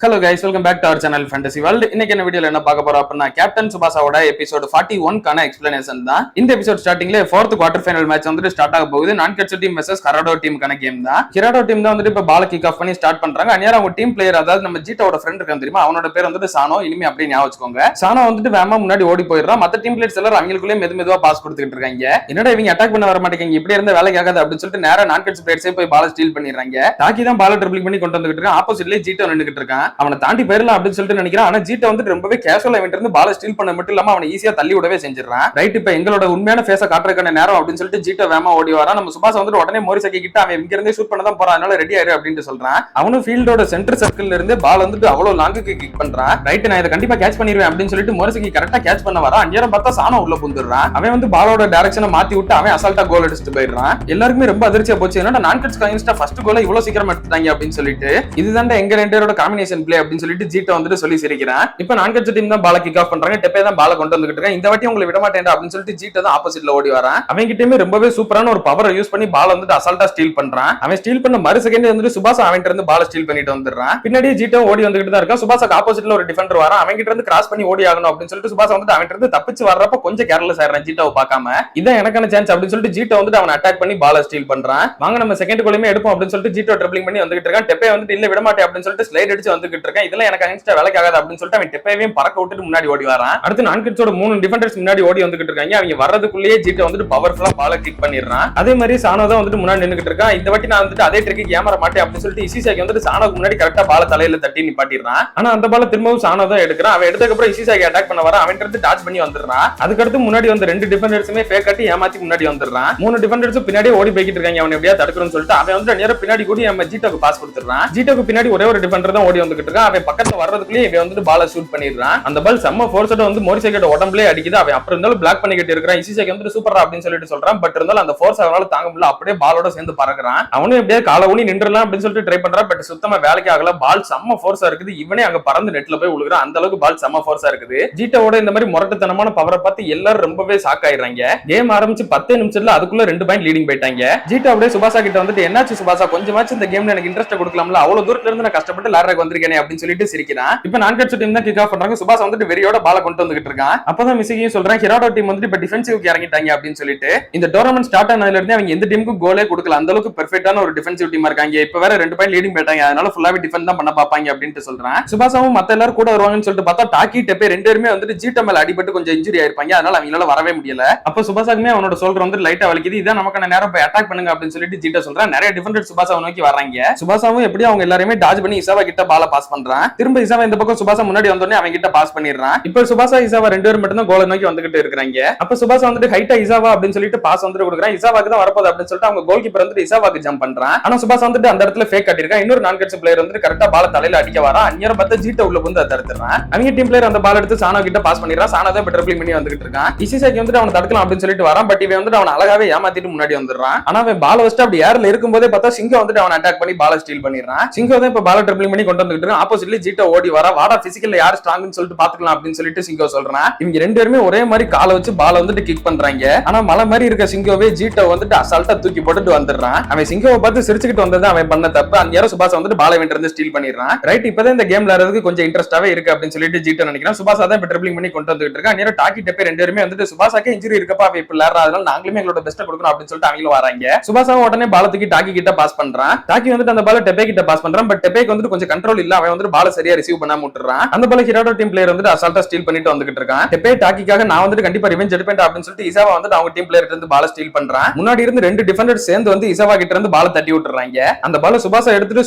Hello guys, welcome back to our channel Fantasy World. இன்னைக்கு என்ன வீடியோல என்ன பார்க்க போறோம் அப்படின்னா கேப்டன் சுபாசாவோட எபிசோட் 41 கான எக்ஸ்பிளனேஷன் தான். இந்த எபிசோட் ஸ்டார்டிங்ல 4th குவார்டர் ஃபைனல் மேட்ச் வந்துட்டு ஸ்டார்ட் ஆக போகுது. நான்கட்சு டீம் வெர்சஸ் ஹிராடோ டீமுக்கான கேம் தான். ஹிராடோ டீம் தான் வந்துட்டு இப்ப பால் கிக் ஆஃப் பண்ணி ஸ்டார்ட் பண்றாங்க. அன்னியார அவங்க டீம் பிளேயர் அதாவது நம்ம ஜீட்டாவோட ஃப்ரெண்ட் இருக்கான் தெரியுமா, அவனோட பேர் வந்துட்டு சானோ. இனிமே அப்படியே ஞாபகம் வச்சுக்கோங்க. சானோ வந்துட்டு வேமா முன்னாடி ஓடி போயிடுறான். மத்த டீம் பிளேயர்ஸ் எல்லாரும் அவங்களுக்குள்ளே மெதுவா பாஸ் கொடுத்துட்டு இருக்காங்க. என்னடா இவங்க அட்டாக் பண்ண வர மாட்டேங்க, இப்படி இருந்த வேலைக்கு ஆகாது அப்படின்னு சொல்லிட்டு நேரா நான்கட்சு பிளேயர்ஸே போய் பால் ஸ்டீல் பண்ணிடுறாங்க. தாக்கி தான் பால் ட்ரிபிள் பண்ணி கொண்டு வந்துட்டு இருக்கான். ஆப்போசிட்லயே ஜீட்டோ நின்னுட்டு இருக்கான். அவனை தாண்டி போயிடலாம் அப்படின்னு சொல்லிட்டு நினைக்கிறான். ஆனா ஜீட்டோ வந்து ரொம்பவே கேஷுவல் இவன்ட்ட இருந்து பால் ஸ்டீல் பண்ண மட்டும் இல்லாம அவனை ஈஸியா தள்ளி விடவே செஞ்சிடறான். ரைட், இப்ப எங்களோட உண்மையான ஃபேஸ காட்டுறதுக்கான நேரம் அப்படின்னு சொல்லிட்டு ஜீட்டோ வேமா ஓடி வரான். நம்ம சுபாஷ் வந்துட்டு உடனே மோரிசகி கிட்ட அவன் இங்க இருந்தே ஷூட் பண்ண தான் போறான், அதனால ரெடி ஆயிரு அப்படின்னு சொல்றான். அவனும் ஃபீல்டோட சென்டர் சர்க்கிள்ல இருந்து பால் வந்துட்டு அவ்வளவு லாங்குக்கு கிக் பண்றான். ரைட், நான் இதை கண்டிப்பா கேட்ச் பண்ணிடுவேன் அப்படின்னு சொல்லிட்டு மோரிசகி கரெக்டா கேட்ச் பண்ண வரான். அந்நேரம் பார்த்தா சானோ உள்ள புந்துடுறான். அவன் வந்து பாலோட டைரக்ஷனை மாத்தி விட்டு அவன் அசால்ட்டா கோல் அடிச்சுட்டு போயிடுறான். எல்லாருக்குமே ரொம்ப அதிர்ச்சியா போச்சு. என்னடா நான்கட்ஸ் அகைன்ஸ்டா ஃபர்ஸ்ட் கோலை இவ்வளவு சீக்கிரம் எடுத்துட்டாங்க அப்படின்னு சொல்லிட்டு. இதுதான் எங்க ரெண்டு பேரோட காம்பினேஷன் பிளே அப்படின்னு சொல்லிட்டு ஜீட்டோ வந்துட்டு சொல்லி சிரிக்கிறான். இப்ப நான்கட்சு டீம் தான் பால கிக் ஆஃப் பண்றாங்க. டெப்பே தான் பால கொண்டு வந்துட்டு இருக்காங்க. இந்த வாட்டி உங்களை விட மாட்டேன் அப்படின்னு சொல்லிட்டு ஜீட்டோ தான் ஆப்போசிட்ல ஓடி வரான். அவங்க கிட்டயுமே ரொம்பவே சூப்பரான ஒரு பவரை யூஸ் பண்ணி பால் வந்துட்டு அசால்ட்டா ஸ்டீல் பண்றான். அவன் ஸ்டீல் பண்ண மறு செகண்ட் வந்துட்டு சுபாஷ் அவன்கிட்ட இருந்து பால ஸ்டீல் பண்ணிட்டு வந்துடுறான். பின்னாடி ஜீட்டோ ஓடி வந்துட்டு தான் இருக்கான். சுபாஷுக்கு ஆப்போசிட்ல ஒரு டிஃபெண்டர் வரான். அவங்க கிட்ட இருந்து கிராஸ் பண்ணி ஓடி ஆகணும் அப்படின்னு சொல்லிட்டு சுபாஷ் வந்துட்டு அவன்கிட்ட இருந்து தப்பிச்சு வர்றப்ப கொஞ்சம் கேர்லெஸ் ஆயிடுறான் ஜீட்டோவை பார்க்காம. இதான் எனக்கான சான்ஸ் அப்படின்னு சொல்லிட்டு ஜீட்டோ வந்துட்டு அவன் அட்டாக் பண்ணி பால ஸ்டீல் பண்றான். வாங்க நம்ம செகண்ட் கோலையுமே எடுப்போம் அப்படின்னு சொல்லிட்டு ஜீட்டோ ட்ரிபிளிங் பண்ணி வந்துட்டு இருக்கான். டெப்பே வந்துட்டு இல்ல விட மாட்டேன் அப்படின்னு சொல்லிட்டு ஸ்லைட் அடிச்சு வந்துட்டு இருக்கான். இதெல்லாம் எனக்கு அகைன்ஸ்டா வேலைக்கு ஆகாது அப்படின்னு சொல்லிட்டு அவன் டெப்பேவையும் பறக்க விட்டுட்டு முன்னாடி ஓடி வரான். அடுத்து நான்கட்சோட 3 டிஃபெண்டர்ஸ் முன்னாடி ஓடி வந்துட்டு இருக்காங்க. அவங்க வர்றதுக்குள்ளேயே ஜீட்டோ வந்துட்டு பவர்ஃபுல்லா பால கிக் பண்ணிடுறான். அதே மாதிரி சானோ தான் வந்துட்டு முன்னாடி நின்னுட்டு இருக்கான். இந்த வாட்டி நான் வந்துட்டு அதே ட்ரிக்கு ஏமாற மாட்டேன் அப்படின்னு சொல்லிட்டு இசிசாக்கி வந்துட்டு சானோக்கு முன்னாடி கரெக்டா பால தலையில தட்டி நிப்பாட்டிடுறான். ஆனா அந்த பால திரும்பவும் சானோ தான் எடுக்கிறான். அவன் எடுத்ததுக்கு அப்புறம் இசிசாக்கி அட்டாக் பண்ண வரான். அவன் இருந்து டாச் பண்ணி வந்துடுறான். அதுக்கடுத்து முன்னாடி வந்த 2 டிஃபெண்டர்ஸுமே ஃபேக் கட்டி ஏமாத்தி முன்னாடி வந்துடுறான். 3 டிஃபெண்டர்ஸ் பின்னாடி ஓடி போய்கிட்டு இருக்காங்க. அவன் எப்படியா தடுக்கணும்னு சொல்லிட்டு அவன் வந்து நேரா பின்னாடி கூடி நம்ம ஜீட்டோக்கு பாஸ் கொடுத்துறான். ஜீட்டோக்கு பின்னாடி ஒரே ஒரு டிஃபெண்டர் தான் ஓடி வந்துட்டு இருக்கான். அவன் பக்கத்துல வர்றதுக்குள்ளே இவன் வந்துட்டு பால ஷூட் பண்ணிடுறான். அந்த பால் செம்ம ஃபோர்ஸோட வந்து மோரிசகியோட உடம்புலயே அடிக்குது. அவன் அப்புறம் இருந்தாலும் பிளாக் பண்ணிக்கிட்டு இருக்கிறான். இசிசாக்கி வந்து சூப்பரா அப்படின்னு சொல்லிட்டு சொல்றான். பட் இருந்தாலும் அந்த ஃபோர்ஸ் அவனால தாங்க முடியல. அப்படியே பாலோட சேர்ந்து பறக்குறான். அவனும் எப்படியே கால ஊனி நின்றலாம் அப்படின்னு சொல்லிட்டு ட்ரை பண்றான். பட் சுத்தமா வேலைக்கு ஆகல. பால் செம்ம ஃபோர்ஸா இருக்குது. இவனே அங்க பறந்து நெட்ல போய் விழுகிறான். அந்த அளவுக்கு பால் செம்ம ஃபோர்ஸா இருக்குது. ஜீட்டோட இந்த மாதிரி முரட்டுத்தனமான பவரை பார்த்து எல்லாரும் ரொம்பவே ஷாக் ஆயிடுறாங்க. கேம் ஆரம்பிச்சு 10 நிமிஷத்துல அதுக்குள்ள 2 பாயிண்ட் லீடிங் போயிட்டாங்க. ஜீட்டோ அப்படியே சுபாஷா கிட்ட வந்துட்டு என்னாச்சு சுபாஷா, கொஞ்சமாச்சு இந்த கேம்ல எனக்கு இன்ட்ரெஸ்ட் கொடுக்கலாம்ல, அவ்வளவு தூரத்துல இருந்து நான் கஷ்டப்பட்டு விளையாடுறதுக்கு வந்திருக்கேன் அப்படின்னு சொல்லிட்டு சிரிக்கிறான். இப்ப நான்கட்சு டீம் தான் கிக் ஆஃப் பண்றாங்க. சுபாஷ் வந்துட்டு வெறியோட பால கொண்டு வந்துட்டு இருக்கான். அப்பதான் மிஸ்ஸியும் சொல்றான் ஹிராடோ டீம் வந்துட்டு இப்ப டிஃபென்சிவ்க்கு இறங்கிட்டாங்க அப்படின்னு சொல்லிட்டு. இந்த டோர்னமெண்ட் ஸ்டார்ட் ஆனதுல இருந்து அவங்க எந்த டீமுக்கு கோலே கொடுக்கல. அந்த அளவுக்கு பெர்ஃபெக்ட்டான ஒரு டிஃபென்சிவ் டீமா இருக்காங்க. இப்ப வேற 2 பாயிண்ட் லீடிங் போயிட்டாங்க. அதனால ஃபுல்லாவே டிஃபெண்ட் தான் பண்ண பாப்பாங்க அப்படின்னு சொல்றான். சுபாஷாவும் மத்த எல்லாரும் கூட வருவாங்கன்னு சொல்லிட்டு பார்த்தா டாக்கி டெப்பே 2 பேருமே வந்துட்டு ஜீட்டோ மேல அடிபட்டு கொஞ்சம் இன்ஜுரி ஆயிருப்பாங்க. அதனால அவங்களால வரவே முடியல. அப்ப சுபாஷாக்குமே அவனோட ஷோல்டர் வந்து லைட்டா வலிக்குது. இதான் நமக்கான நேரம் போய் அட்டாக் பண்ணுங்க அப்படின்னு சொல்லிட்டு ஜீட்டோ சொல்றான். நிறைய டிஃபெண்டர் சுபாஷாவை நோக்கி வராங்க. சுபாஷாவும் எப்படி அவங்க எல்லாருமே டாஜ் பண்ணி இசாவா கிட்ட பால பாஸ் பண்றான். திரும்ப இசாவா இந்த பக்கம் சுபாஷா முன்னாடி வந்தோடனே அவங்க கிட்ட பாஸ் பண்ணிடுறான். இப்ப சுபாஷா இசாவா 2 பேரும் மட்டும் தான் கோலை நோக்கி வந்துகிட்டு இருக்காங்க. அப்ப சுபாஷா வந்துட்டு ஹைட்டா இசாவா அப்படின்னு சொல்லிட்டு பாஸ் வந்துட்டு கொடுக்குறான். இசாவாக்கு தான் வரப்போகுது அப்படின்னு சொல்லிட்டு அவங்க கோல் கீப்பர் வந்துட்டு இசாவாக்கு ஜம்ப் பண்றான். ஆனா சுபாஷ் வந்துட்டு அந்த இடத்துல ஃபேக் காட்டியிருக்கான். இன்னொரு நான்கட்சு பிளேயர் வந்துட்டு கரெக்டா பால தலையில அடிக்க வரான். அந்நேரம் பார்த்தா ஜீட்டோ உள்ள வந்து தடுத்துறான். அவங்க டீம் பிளேயர் அந்த பால் எடுத்து சானோ கிட்ட பாஸ் பண்ணிடுறான். சானோ தான் ட்ரிபிளிங் பண்ணி வந்துட்டு இருக்கான். இசிசாக்கி வந்துட்டு அவனை தடுக்கலாம் அப்படின்னு சொல்லிட்டு வரான். பட் இவன் வந்துட்டு அவன் அழகாவே ஏமாத்திட்டு முன்னாடி வந்துடுறான். ஆனா அவன் பால வச்சுட்டு அப்படி ஏர்ல இருக்கும்போதே பார்த்தா சிங்கோ வந்துட்டு அவன் அட்டாக் பண்ணி பால ஸ்டீல் பண்ணிடுறான். சிங்கோ தான் இப்ப பால ட்ரிபிளிங் பண்ணி கொண்டு வந்துட்டு இருக்கான். ஆப்போசிட்ல ஜீட்டோ ஓடி வரா. வாடா பிசிக்கல்ல யார் ஸ்ட்ராங்னு சொல்லிட்டு பாத்துக்கலாம் அப்படின்னு சொல்லிட்டு சிங்கோ சொல்றான். இவங்க 2 பேருமே ஒரே மாதிரி காலை வச்சு பால வந்துட்டு கிக் பண்றாங்க. ஆனா மலை மாதிரி இருக்க சிங்கோவே ஜீட்டோ வந்துட்டு அசால்ட்டா தூக்கி போட்டுட்டு வந்துடுறான். அவன் சிங்கோவை பார்த்து சிரிச்சுக்கிட்டு வந்தது அவன் பண்ண தப்பு. அந்த நேரம் சுபாஷ் வந்துட்டு பால வென்ட் இருந்து ஸ்டீல் பண்ணிடுறான். ரைட், இப்பதான் இந்த கேம்ல விளையாடுறதுக்கு கொஞ்சம் இன்ட்ரெஸ்டாவே இருக்கு அப்படின்னு சொல்லிட்டு ஜீட்டோ நினைக்கிறான். சுபாஷ் தான் இப்ப ட்ரிபிளிங் பண்ணி கொண்டு வந்துட்டு இருக்கான். நேரம் டாக்கி டெப்பே 2 பேருமே வந்துட்டு சுபாஷாக்கே இன்ஜுரி இருக்கப்பா அவ இப்ப விளையாடுறா, அதனால நாங்களுமே எங்களோட பெஸ்ட் கொடுக்கணும் அப்படின்னு சொல்லிட்டு அவங்களும் வராங்க. சுபாஷாவும் உடனே பால தூக்கி டாக்கி கிட்ட பாஸ் பண்றான். டாக்கி வந்துட்டு அந்த பால டெப்பே கிட்ட பாஸ் பண்றான். பட் டெப்பேக்கு வந்துட்டு கொஞ்சம் கண்ட்ரோல் இல்ல. அவன் வந்துட்டு பால சரியா ரிசீவ் பண்ணாம விட்டுறான். அந்த பால ஹிராடோ டீம் பிளேயர் வந்துட்டு அசால்ட்டா ஸ்டீல் பண்ணிட்டு வந்துகிட்டு இருக்கான். டெப்பே டாக்கிக்காக நான் வந்துட்டு கண்டிப்பா ரிவெஞ்ச் எடுப்பேன் அப்படின்னு சொல்லிட்டு இசாவா வந்துட்டு அவங்க டீம் பிளேயர் இருந்து பால ஸ்டீல் பண்றான். முன்னாடி இருந்து 2 டிஃபெண்டர் சேர்ந்து வந்து இசாவா கிட்ட இருந்து பால தட்டி விட்டுறாங்க. அந்த பால சுபாஷா எடுத்துட்டு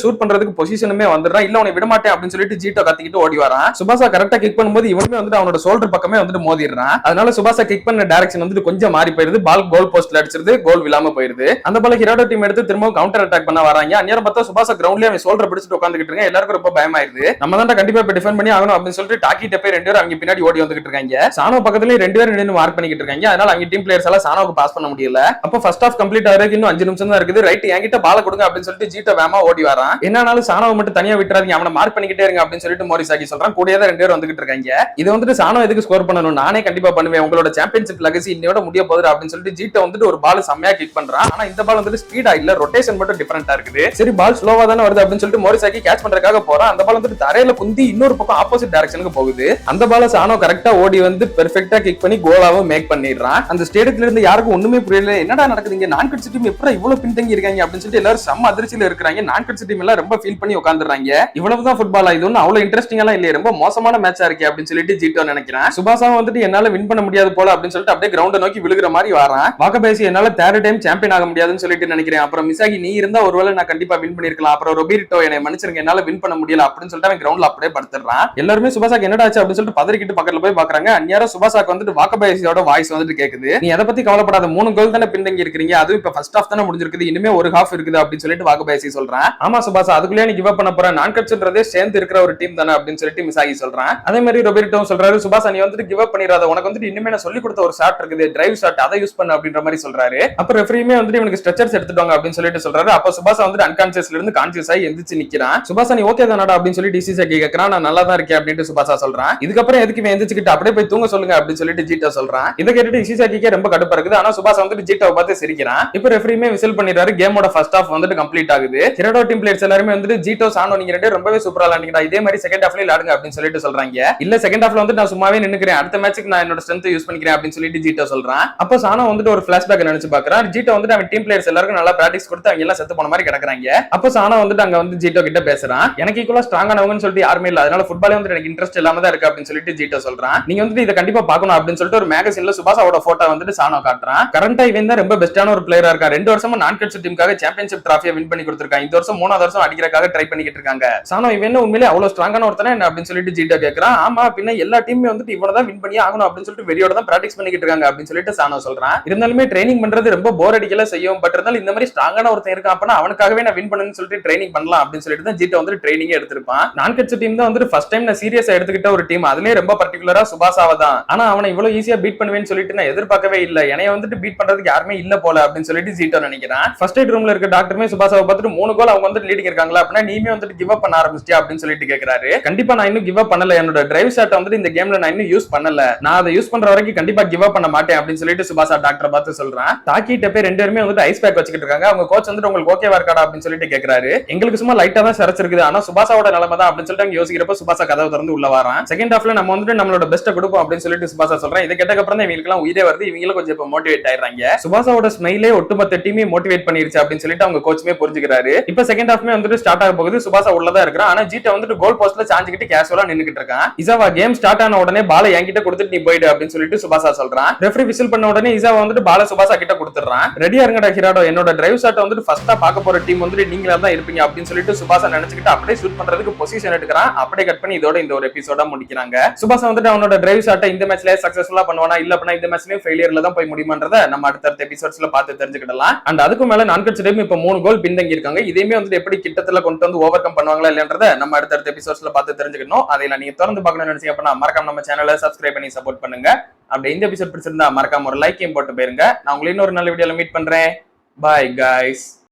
ஷூட் பண்றதுக்கு பொசிஷனுமே வந்துடுறான். இல்ல உன்னை விட மாட்டேன் அப்படின்னு சொல்லிட்டு ஜீட்டோ கத்திக்கிட்டு ஓடி வரான். சுபாஷா கரெக்டா கிக் பண்ணும்போது இவனுமே வந்துட்டு அவனோட ஷோல்டர் பக்கமே வந்துட்டு மோதிடுறான். அதனால சுபாஷா கிக் பண்ண டைரக்ஷன் வந்துட்டு கொஞ்சம் மாறி போயிருது. பால் கோல் போஸ்ட்ல அடிச்சிருது. கோல் விழாம போயிருது. அந்த பால ஹிராடோ டீம் எடுத்து திரும்ப கவுண்டர் அட்டாக் பண்ண வராங்க. அந்நேரம் பார்த்தா சுபாஷா கிரவுண்ட்லயே அவன் ஷோல்டர் பிடிச்சிட்டு உட்காந்துக்கிட்டு இருக்கான். எல்லாருக்கும் ரொம்ப பயமாயிருது. நம்ம தான் கண்டிப்பா இப்ப டிஃபெண்ட் பண்ணி ஆகணும் அப்படின்னு சொல்லிட்டு டாக்கி டெப்பே 2 பேரும் அவங்க பின்னாடி ஓடி வந்துகிட்டு இருக்காங்க. சானோ பக்கத்துல 2 பேரும் நின்னு மார்க் பண்ணிக்கிட்டு இருக்காங்க. அதனால அவங்க டீம் பிளேயர்ஸ் எல்லாம் சானோக்கு பாஸ் பண்ண முடியல. அப்ப ஃபர்ஸ்ட் ஹாஃப் கம்ப்ளீட் ஆகிறதுக்கு இன்னும் 5 நிமிஷம் தான் இருக்குது. ரைட், என்கிட்ட பால கொடுங்க அப்படின்னு சொல்லிட்டு ஜீட்டோ வேமா ஓடி வரான். என்னன்னாலும் சானோவை மட்டும் தனியா விட்டுறாதீங்க, அவனை மார்க் பண்ணிக்கிட்டே இருங்க அப்படின்னு சொல்லிட்டு மோரிசாக்கி சொல்றான். கூடயே தான் 2 பேரும் வந்துகிட்டு இருக்காங்க. இது வந்துட்டு சானோ எதுக்கு ஸ்கோர் பண்ணணும், நானே கண்டிப்பா பண்ணுவேன், உங்களோட சாம்பியன்ஷிப் லெகசி இன்னையோட முடிய போகுது அப்படின்னு சொல்லிட்டு ஜீட்டோ வந்துட்டு ஒரு பால் செம்மையா கிக் பண்றான். ஆனா இந்த பால் வந்துட்டு ஸ்பீடா இல்ல, ரொட்டேஷன் மட்டும் டிஃபரெண்டா இருக்குது. சரி, பால் ஸ்லோவா தானே வருது அப்படின்னு சொல்லிட்டு மோரிசாக்கி கேட்ச் பண்றதுக்காக போறான். போடுறான். அந்த பால் வந்துட்டு தரையில குந்தி இன்னொரு பக்கம் ஆப்போசிட் டைரக்ஷனுக்கு போகுது. அந்த பால சானோ கரெக்டா ஓடி வந்து பெர்ஃபெக்ட்டா கிக் பண்ணி கோலாவும் மேக் பண்ணிடுறான். அந்த ஸ்டேடியத்துல இருந்து யாருக்கும் ஒண்ணுமே புரியல, என்னடா நடக்குதுங்க, நான் கட்சி டீம் எப்பறம் இவ்வளவு பின்தங்கி இருக்காங்க அப்படின்னு சொல்லிட்டு எல்லாரும் செம்ம அதிர்ச்சியில இருக்காங்க. நான் கட்சி டீம் எல்லாம் ரொம்ப ஃபீல் பண்ணி உட்கார்ந்துறாங்க. இவ்வளவுதான் ஃபுட்பாலா, இது ஒன்னும் அவ்வளவு இன்ட்ரெஸ்டிங் எல்லாம் இல்லையே, ரொம்ப மோசமான மேட்சா இருக்கே அப்படின்னு சொல்லிட்டு ஜீட்டோ நினைக்கிறேன். சுபாசாவும் வந்துட்டு என்னால வின் பண்ண முடியாது போல அப்படின்னு சொல்லிட்டு அப்படியே கிரவுண்ட நோக்கி விழுகிற மாதிரி வரான். வாக்கபேசி என்னால தேர்ட் டைம் சாம்பியன் ஆக முடியாதுன்னு சொல்லிட்டு நினைக்கிறேன். அப்புறம் மிசாகி நீ இருந்தா ஒருவேளை நான் கண்டிப்பா வின் பண்ணிருக்கலாம். அப்புறம் ரொபிரிட்டோ என்னை மன்னிச்சிருங்க, என்னால வின் பண்ண முடியல அப்படின்னு சொல்லிட்டு அவன் கிரவுண்ட்ல அப்படியே படுத்துறான். எல்லாருமே சுபாசாக்கு என்னடா ஆச்சு அப்படின்னு சொல்லிட்டு பதறிக்கிட்டு பக்கத்துல போய் பாக்குறாங்க. அந்நேரம் சுபாசாக்கு வந்துட்டு வாக்கபேசியோட வாய்ஸ் வந்துட்டு கேக்குது. நீ எதை பத்தி கவலைப்படாத, 3 கோல் தானே பின்தங்கி இருக்கீங்க, அதுவும் இப்ப ஃபர்ஸ்ட் ஹாஃப் தானே முடிஞ்சிருக்குது, இனிமே ஒரு ஹாஃப் இருக்குது அப்படின்னு சொல்லிட்டு வாக்கபேசி சொல்றான். ஆமா சுபாசா, அதுக்குள்ளே நீ கிவ் அப் பண்ண போற, நான் கட்சின்றதே சேர்ந்து இருக்கிற ஒரு டீம் தானே அப்படின்னு சொல்லிட்டு மிசாகி சொல்றான். அதே மாதிரி ரொபெர்டோ சொல்றாரு, சுபாசா நீ வந்துட்டு கிவ் அப் பண்ணிராத, உனக்கு வந்துட்டு இனிமே நான் சொல்லி கொடுத்த ஒரு ஷாட் இருக்குது, டிரைவ் ஷாட், அதை யூஸ் பண்ணு அப்படின்ற மாதிரி சொல்றாரு. அப்புறம் ரெஃபரியுமே வந்துட்டு இவனுக்கு ஸ்ட்ரெச்சர்ஸ் எடுத்துட்டாங்க அப்படின்னு சொல்லிட்டு சொல்றாரு. அப்ப சுபாசா வந்துட்டு அன்கான்சியஸ்ல இருந்து கான்சியஸ் ஆகி எந்திரிச்சு நிக்கிறான். சுபாசா நீ ஓகே தானடா அப்படின்னு சொல்லி டிசிசி கேக்குறான். நான் நல்லா தான் இருக்கேன் அப்படின்னு சுபாசா சொல்றான். இதுக்கப்புறம் எதுக்கு இவன் எந்திரிச்சுக்கிட்டு அப்படியே போய் தூங்க சொல்லுங்க அப்படின்னு சொல்லிட்டு ஜீட்டோ சொல்றான். இதை கேட்டுட்டு இசிசாக்கிக்கே ரொம்ப கடுப்பா இருக்குது. ஆனா சுபாசா வந்துட்டு ஜீட்டோவை பார்த்து சிரிக்கிறான். இப்ப ரெஃபரியுமே விசில் பண்ணிடுறாரு. கேமோட ஃபர்ஸ்ட் ஹாஃப் வந்துட்டு கம்ப்ளீட் ஆகுது. ஹிராடோ டீம் பிளேயர்ஸ் எல்லாரும் வந்துட்டு ஜீட்டோ சானோ நீங்க ரெண்டு ரொம்பவே சூப்பரா விளையாடுங்கடா, இதே மாதிரி செகண்ட் ஹாஃப்ல விளையாடுங்க அப்படின்னு சொல்லிட்டு சொல்றாங்க. இல்ல செகண்ட் ஹாஃப்ல வந்து நான் சும்மாவே நின்னுக்கிறேன், அடுத்த மேட்ச்க்கு நான் என்னோட ஸ்ட்ரென்த் யூஸ் பண்ணிக்கிறேன் அப்படின்னு சொல்லிட்டு ஜீட்டோ சொல்றான். அப்போ சானோ வந்துட்டு ஒரு ஃபிளாஷ்பேக் நினைச்சு பாக்குறான். ஜீட்டோ வந்துட்டு அவன் டீம் பிளேயர்ஸ் எல்லாருக்கும் நல்லா பிராக்டிஸ் கொடுத்து அவங்க எல்லாம் செத்து போன மாதிரி கிடக்குறாங்க. அப்போ சானோ வந்துட்டு அங்க வந்து ஜீட்டோ கிட்ட பேசுறான். எனக்கு ஈக்குவலா ஸ்ட்ராங்கானவங்கன்னு சொல்லிட்டு யாருமே இல்ல, அதனால ஃபுட்பாலே வந்து எனக்கு இன்ட்ரெஸ்ட் இல்லாம தான் இருக்கு அப்படின்னு சொல்லிட்டு ஜீட்டோ சொல்றான். நீங்க வந்துட்டு இதை கண்டிப்பா பார்க்கணும் அப்படின்னு சொல்லிட்டு ஒரு மேகசின்ல சுபாசாவோட போட்டோ வந்துட்டு சானோ காட்டுறான். கரண்டா இவன் தான் ரொம்ப பெஸ்டான ஒரு பிளேயரா இருக்கான். 2 வருஷமா நான் கட்சி டீமுக்காக சாம்பியன்ஷிப் டிராஃபியை வின் பண்ணி கொடுத்திருக்கான். இந்த வருஷம் 3வது வருஷம் அடிக்கிறதுக்காக ட்ரை பண்ணிக்கிட்டு இருக்காங்க. சானோ இவன் உண்மையிலே அவ்வளவு ஸ்ட்ராங்கான ஒருத்தனா என்ன அப்படின்னு சொல்லிட்டு ஜீட்டோ கேக்குறான். ஆமா பின்ன எல்லா டீமுமே வந்துட்டு இவனதான் வின் பண்ணி ஆகணும் அப்படின்னு சொல்லிட்டு வெறியோட தான் பிராக்டிஸ் பண்ணிக்கிட்டு இருக்காங்க அப்படின்னு சொல்லிட்டு சானோ சொல்றான். இருந்தாலுமே ட்ரைனிங் பண்றது ரொம்ப போர் அடிக்கல செய்யும், பட் இருந்தாலும் இந்த மாதிரி ஸ்ட்ராங்கான ஒருத்தன் இருக்கான் அப்படின்னா அவனுக்காகவே நான் வின் பண்ணணும்னு சொல்லிட்டு ட்ரைனிங் பண்ணலாம் அப்படின்னு சொல்லிட்டு தான் ஜீட்டோ வந்து ட்ரைனிங் எடுத்திருப்பான். நான் கட்சி டீம் தான் வந்து ஃபர்ஸ்ட் டைம் நான் சீரியஸா எடுத்துக்கிட்ட ஒரு டீம், அதுலயே ரொம்ப பர்டிகுலரா சுபாசாவை தான். ஆனா அவனை இவ்வளவு ஈஸியா பீட் பண்ணுவேன்னு சொல்லிட்டு நான் எதிர்பார்க்கவே இல்ல, என்னைய வந்துட்டு பீட் பண்றதுக்கு யாருமே இல்ல போல அப்படின்னு சொல்லிட்டு ஜீட்டோ நினைக்கிறான். ஃபர்ஸ்ட் எய்ட் ரூம்ல இருக்க டாக்டருமே சுபாசாவை பார்த்துட்டு 3 கோல் அவங்க வந்து லீடிங் இருக்காங்களா அப்படின்னா நீமே வந்துட்டு கிவ் அப் பண்ண ஆரம்பிச்சிட்டியா அப்படின்னு சொல்லிட்டு கேக்குறாரு. கண்டிப்பா நான் இன்னும் கிவ் அப் பண்ணல, என்னோட டிரைவ் ஷாட் வந்துட்டு இந்த கேம்ல நான் இன்னும் யூஸ் பண்ணல, நான் அதை யூஸ் பண்ற வரைக்கும் கண்டிப்பா கிவ் அப் பண்ண மாட்டேன் அப்படின்னு சொல்லிட்டு சுபாசா டாக்டர் பார்த்து சொல்றான். தாக்கிட்ட பேர் 2 பேருமே வந்துட்டு ஐஸ் பேக் வச்சுக்கிட்டு இருக்காங்க. அவங்க கோச் வந்துட்டு உங்களுக்கு ஓகேவா இருக்காடா அப்படின்னு சொல்லிட்டு கேக்குறாரு. எங்களுக்கு சும்மா லைட்டா தான் சரச்சிருக்குது, ஆனா சுபாசாவோட நிலைமை தான் அப்படின்னு சொல்லிட்டு யோசிக்கிறப்ப சுபாசா கதவை திறந்து உள்ள வரான். செகண்ட் ஹாஃப்ல நம்ம வந்துட்டு நம்மளோட பெஸ்ட்டை கொடுப்போம் அப்படின்னு சொல்லிட்டு சுபாசா சொல்றேன். இதை கேட்டதுக்கு அப்புறம் தான் இவங்களுக்கு எல்லாம் உயிரே வருது, இவங்களும் கொஞ்சம் இப்ப மோட்டிவேட் ஆயிடுறாங்க. சுபாசாவோட ஸ்மைலே ஒட்டுமொத்த டீமே மோட்டிவேட் பண்ணிருச்சு அப்படின்னு சொல்லிட்டு அவங்க கோச்சுமே புரிஞ்சுக்கிறாரு. இப்ப செகண்ட் ஹாஃப்மே வந்துட்டு ஸ்டார்ட் ஆக போகுது. சுபாசா உள்ளதா இருக்கிறான். ஆனா ஜீட்டோ வந்துட்டு கோல் போஸ்ட்ல சாஞ்சிக்கிட்டு கேஷுவலா நின்னுக்கிட்டு இருக்கான். இசாவா கேம் ஸ்டார்ட் ஆன உடனே பாலை என்கிட்ட கொடுத்துட்டு நீ போயிடு அப்படின்னு சொல்லிட்டு சுபாசா சொல்றான். ரெஃபரி விசில் பண்ண உடனே இசாவா வந்துட்டு பாலை சுபாசா கிட்ட கொடுத்துறான். ரெடியா இருங்கடா ஹிராடோ, என்னோட டிரைவ் ஷாட் வந்துட்டு ஃபர்ஸ்டா பார்க்க போற டீம் வந்துட்டு நீங்களா தான் இருப்பீங்க அப்படின்னு சொல்லிட்டு சுபாசா நினைச்சுக்கிட்டு அப்படியே ஷூட் பண்றதுக்கு பொசிஷன் எடுக்கிறான். அப்படியே கட் பண்ணி இதோட இந்த ஒரு எபிசோட முடிக்கிறாங்க. சுபாசா வந்துட்டு அவனோட டிரைவ் ஷாட்டை இந்த மேட்ச்லயே சக்சஸ்ஃபுல்லா பண்ணுவானா இல்ல அப்படின்னா இந்த மேட்ச்லயும் ஃபெயிலியர்ல தான் போய் முடியுமான்றத நம்ம அடுத்த எபிசோட்ஸ்ல பார்த்து தெரிஞ்சுக்கிடலாம். அண்ட் அதுக்கு மேல நான் கட்சி டீம் இப்ப 3 கோல் பின்தங்கி இருக்காங்க. இதையுமே வந்துட்டு எப்படி கிட்டத்துல கொண்டு வந்து ஓவர் கம் பண்ணுவாங்களா இல்லன்றத நம்ம அடுத்த எபிசோட்ஸ்ல பார்த்து தெரிஞ்சுக்கணும். அதையில நீங்க தொடர்ந்து பார்க்கணும்னு நினைச்சீங்க அப்படின்னா மறக்காம நம்ம சேனலை சப்ஸ்கிரைப் பண்ணி சப்போர்ட் பண்ணுங்க. அப்படி இந்த எபிசோட் பிடிச்சிருந்தா மறக்காம ஒரு லைக்கையும் போட்டு போயிருங்க. நான் உங்களை இன்னொரு நல்ல வீடியோல மீட் பண்றேன். Bye guys.